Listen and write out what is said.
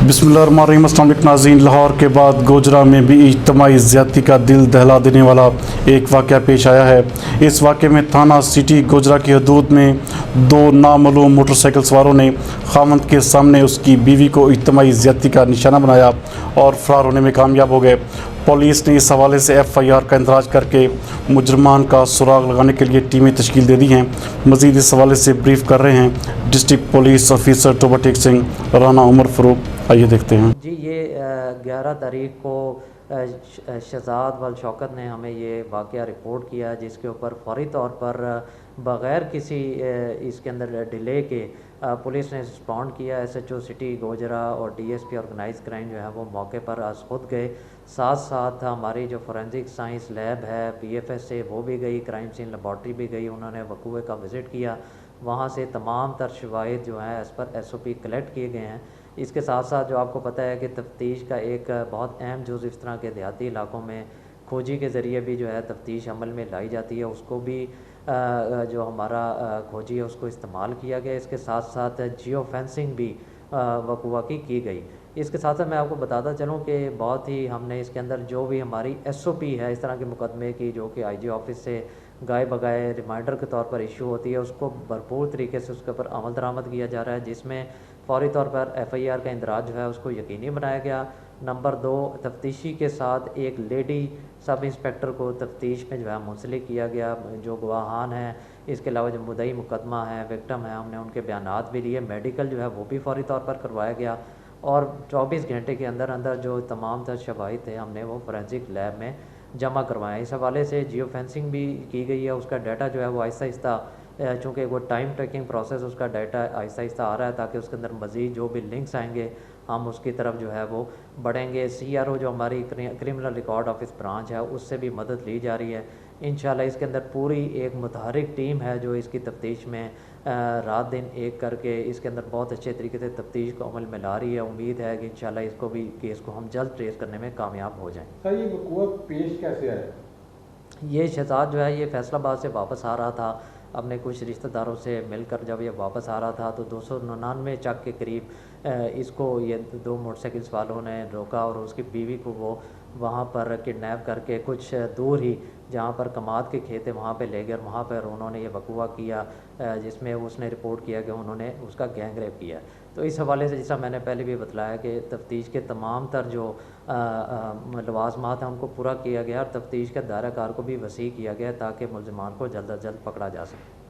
बिस्मिल्लाहिर्रहमानिर्रहीम। अस्सलाम वालेकुम नाज़रीन। लाहौर के बाद गोजरा में भी इज्तिमाई ज़्यादती का दिल दहला देने वाला एक वाक़या पेश आया है। इस वाक़े में थाना सिटी गोजरा की हदूद में दो नामालूम मोटरसाइकिल सवारों ने खामद के सामने उसकी बीवी को इज्तिमाई ज़्यादती का निशाना बनाया और फ़रार होने में कामयाब हो गए। पुलिस ने इस हवाले से FIR का इंदराज करके मुजरमान का सुराग लगाने के लिए टीमें तश्कील दे दी हैं। मज़ीद इस हवाले से ब्रीफ कर रहे हैं district police officer Toba Tek Singh, Rana Umar Farooq. आइए देखते हैं। जी, ये 11 तारीख को शहजाद वल शौकत ने हमें ये वाक़या रिपोर्ट किया, जिसके ऊपर फौरी तौर पर बग़ैर किसी इसके अंदर डिले के पुलिस ने रिस्पॉन्ड किया। SHO सिटी गोजरा और DSP ऑर्गेनाइज क्राइम जो है वो मौके पर आज खुद गए। साथ साथ हमारी जो फोरेंसिक साइंस लैब है PFS से वो भी गई, क्राइम सीन लेबॉर्ट्री भी गई। उन्होंने वकूए का विज़िट किया, वहाँ से तमाम तर शवाहिद जो हैं एज़ पर SOP कलेक्ट किए गए हैं। इसके साथ साथ जो आपको पता है कि तफ्तीश का एक बहुत अहम जुज़ इस तरह के देहाती इलाकों में खोजी के ज़रिए भी जो है तफ्तीश अमल में लाई जाती है, उसको भी जो हमारा खोजी है उसको इस्तेमाल किया गया। इसके साथ साथ जियो फेंसिंग भी वकूआ की गई। इसके साथ साथ मैं आपको बताता चलूँ कि बहुत ही हमने इसके अंदर जो भी हमारी SOP है इस तरह के मुकदमे की, जो कि IG ऑफिस से गाय बगाए रिमाइंडर के तौर पर इशू होती है, उसको भरपूर तरीके से उसके ऊपर अमल दरामद किया जा रहा है, जिसमें फ़ौरी तौर पर FIR का इंदराज जो है उसको यकीनी बनाया गया। नंबर 2, तफ्तीशी के साथ एक लेडी सब इंस्पेक्टर को तफ्तीश में जो है मुंसलिक किया गया। जो गवाहान हैं, इसके अलावा जो मुद्दई मुकदमा है, विक्टिम है, हमने उनके बयानात भी लिए। मेडिकल जो है वो भी फ़ौरी तौर पर करवाया गया और 24 घंटे के अंदर अंदर जो तमाम तर शवाहिद थे हमने वो फोरेंसिक लैब में जमा करवाया। इस हवाले से जियो फेंसिंग भी की गई है। उसका डाटा जो है वो आहिस्ता आहिस्ता, चूँकि वो टाइम ट्रैकिंग प्रोसेस, उसका डाटा आहिस्ता आहिस्ता आ रहा है ताकि उसके अंदर मज़ीद जो भी लिंक्स आएंगे हम उसकी तरफ जो है वो बढ़ेंगे। CRO जो हमारी क्रिमिनल रिकॉर्ड ऑफिस ब्रांच है उससे भी मदद ली जा रही है। इंशाल्लाह इसके अंदर पूरी एक मुतहरिक टीम है जो इसकी तफ्तीश में रात दिन एक करके इसके अंदर बहुत अच्छे तरीके से तफ्तीश को अमल में ला रही है। उम्मीद है कि इंशाल्लाह इसको भी केस को हम जल्द ट्रेस करने में कामयाब हो जाएँ। सर, ये वकूआ पेश कैसे आया? ये शहजाद जो है ये फैसलाबाद से वापस आ रहा था, अपने कुछ रिश्तेदारों से मिलकर जब ये वापस आ रहा था तो 299 चक के करीब इसको ये दो मोटरसाइकिल वालों ने रोका और उसकी बीवी को वो वहाँ पर किडनैप करके कुछ दूर ही जहाँ पर कमाद के खेत है वहाँ पे ले गए और वहाँ पर उन्होंने ये वकूआ किया, जिसमें उसने रिपोर्ट किया कि उन्होंने उसका गैंग रेप किया। तो इस हवाले से जैसा मैंने पहले भी बतलाया कि तफ्तीश के तमाम तर जो लवाजमात हैं उनको पूरा किया गया और तफ्तीश के दायरा कार को भी वसी किया गया ताकि मुलज़मान को जल्द अज जल्द पकड़ा जा सके।